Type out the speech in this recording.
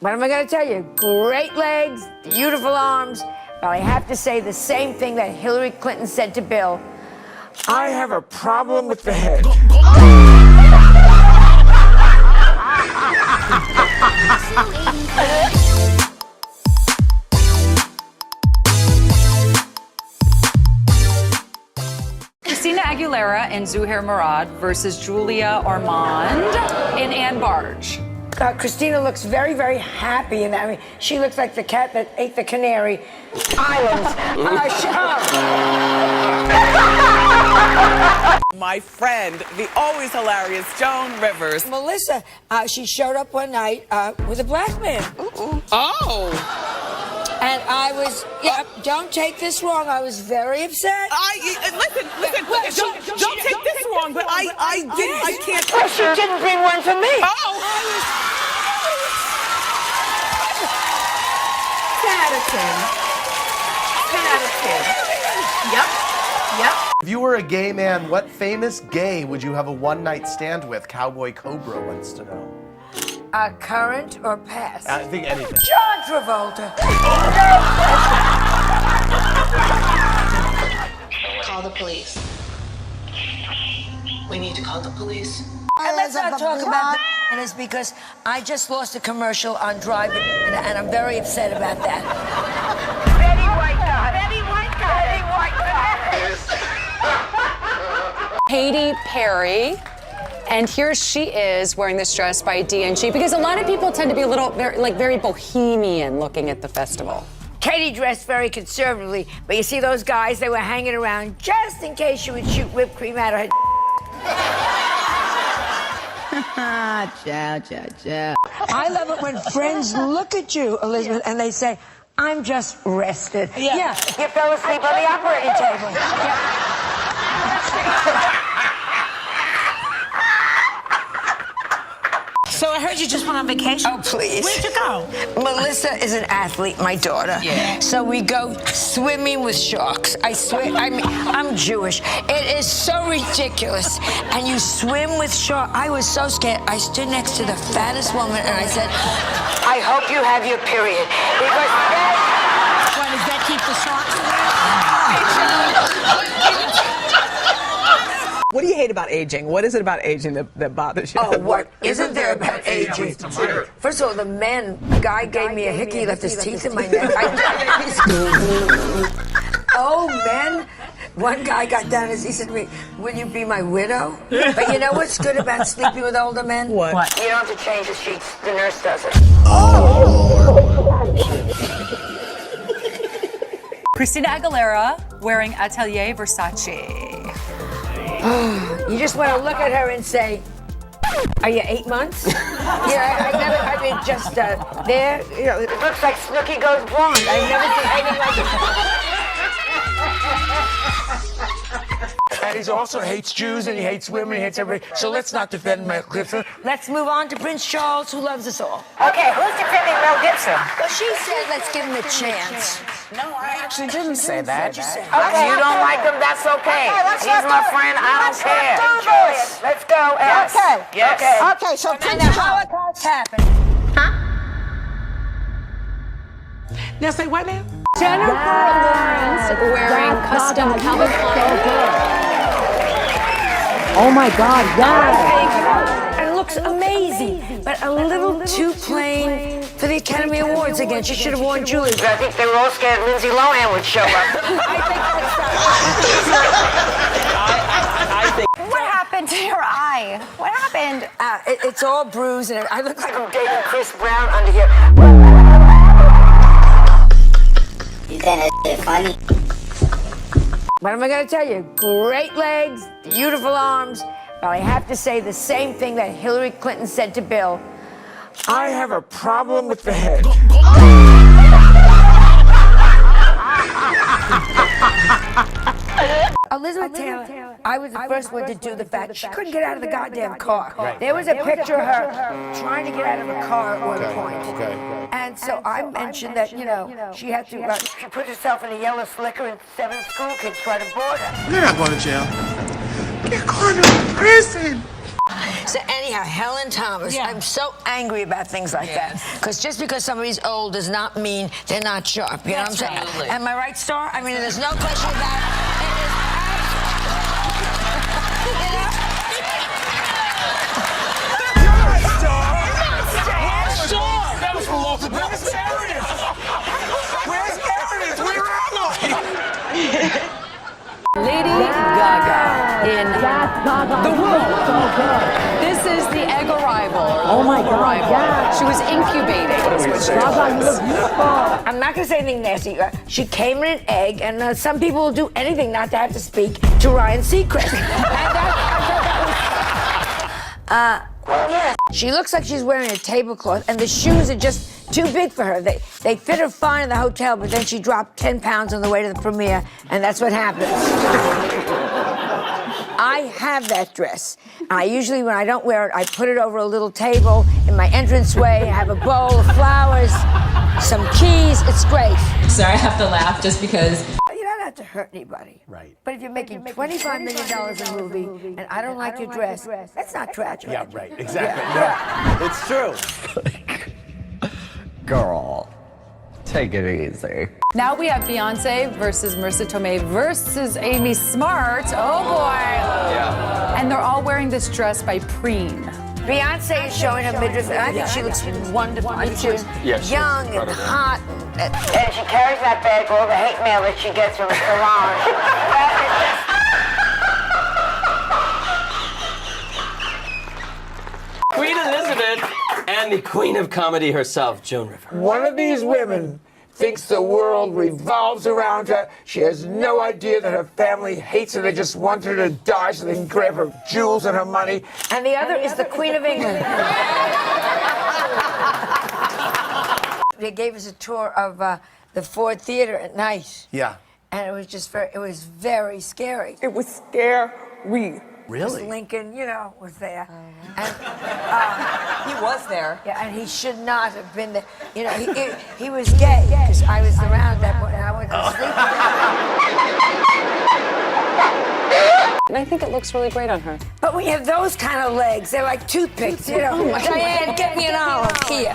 What am I going to tell you? Great legs, beautiful arms, but I have to say the same thing that Hillary Clinton said to Bill. I have a problem with the head. Christina Aguilera and Zuhair Murad versus Julia Ormond in Ann Barge. Christina looks very, very happy in that. I mean, she looks like the cat that ate the Canary Islands. My friend, the always hilarious Joan Rivers. Melissa, she showed up one night with a black man. Oh! And I was, don't take this wrong, I was very upset. Listen, don't take this wrong, but I can't. Well, she didn't bring one for me. Oh! Yep. If you were a gay man, what famous gay would you have a one-night stand with? Cowboy Cobra wants to know. Current or past? I think anything. John Travolta. Call the police. We need to call the police. And let's not talk about that. And it's because I just lost a commercial on Drive, and I'm very upset about that. Betty White guy. Betty White guy. Betty White guy. Katy Perry. And here she is wearing this dress by D&G because a lot of people tend to be a little very bohemian looking at the festival. Katie dressed very conservatively, but you see those guys, they were hanging around just in case she would shoot whipped cream out of her. I love it when friends look at you, Elizabeth, and they say, I'm just rested. Yeah. You fell asleep on the operating table. So I heard you just went on vacation. Oh, please. Where'd you go? Melissa is an athlete, my daughter. Yeah. So we go swimming with sharks. I swear, I'm Jewish. It is so ridiculous. And you swim with sharks. I was so scared. I stood next to the fattest woman and I said, I hope you have your period. Because Why, does that keep the sharks away? What do you hate about aging? What is it about aging that bothers you? Oh, what isn't there about aging? First of all, the guy gave me a hickey, left his teeth in my neck. Oh, men. One guy got down and he said to me, will you be my widow? But you know what's good about sleeping with older men? What? You don't have to change the sheets. The nurse does it. Christina Aguilera wearing Atelier Versace. You just want to look at her and say, are you 8 months? Just there, it looks like Snooki goes blonde. I've never seen anything like it. And he also hates Jews, and he hates women, he hates everybody. So let's not defend Mel Gibson. Let's move on to Prince Charles, who loves us all. Okay, who's defending Mel Gibson? Well, she said, let's give him a chance. No, I actually didn't say that. What'd you say? Okay, you don't like him, that's okay. He's my friend, I don't care. Let's do this. Let's go, Alice. Okay. Yes. Okay, so Prince Now, Charles. how it happened? Now say what now? Jennifer Lawrence wearing custom Calvin Klein. Oh my God, wow. It looks amazing, but a little too plain for the Academy Awards again. She should have worn Julie. I think they were all scared Lindsay Lohan would show up. What happened to your eye? What happened? It's all bruised, and I look like I'm dating Chris Brown under here. You kinda funny. What am I going to tell you? Great legs, beautiful arms, but I have to say the same thing that Hillary Clinton said to Bill. I have a problem with the head. Elizabeth Taylor, I was the first one to do the fact she couldn't get out of the goddamn car. There was a picture of her trying to get out of a car at one point. And so I mentioned that, she had to, she put herself in a yellow slicker and 7 school kids tried to board her. You're not going to jail. You're going to prison. So anyhow, Helen Thomas, I'm so angry about things like that. Because just because somebody's old does not mean they're not sharp. You know what I'm saying? Absolutely. Am I right, Star? I mean, there's no question about it. That was from Walter. Where's Meredith? Where's Meredith? Where am I? Lady Gaga in The Room. This is the egg arrival. Oh my God. She was incubating. I'm not going to say anything nasty. She came in an egg, and some people will do anything not to have to speak to Ryan Seacrest. She looks like she's wearing a tablecloth, and the shoes are just too big for her. They fit her fine in the hotel, but then she dropped 10 pounds on the way to the premiere, and that's what happens. I have that dress. I usually, when I don't wear it, I put it over a little table in my entranceway. I have a bowl of flowers, some keys. It's great. Sorry, I have to laugh just because. You don't have to hurt anybody. Right. But if you're making $25 million a movie and I don't like your dress, that's not tragic. Yeah, right. Exactly. Yeah. It's true. Girl, take it easy. Now we have Beyonce versus Marissa Tomei versus Amy Smart. Oh boy. Yeah. And they're all wearing this dress by Preen. Beyonce is showing her midriff, and I think she looks wonderful. I think she's young and hot. And she carries that bag with all the hate mail that she gets from the salon. Queen Elizabeth and the Queen of Comedy herself, Joan Rivers. One of these women thinks the world revolves around her. She has no idea that her family hates her. They just want her to die so they can grab her jewels and her money. And the other is the Queen of England. They gave us a tour of the Ford Theater at night. Yeah. And it was just very scary. It was scary. Really? Lincoln, was there. And, He was there. yeah, and he should not have been there. He was gay, because I was around that point, and I went to sleep. And I think it looks really great on her. But when you have those kind of legs, they're like toothpicks, Diane, get me an olive here.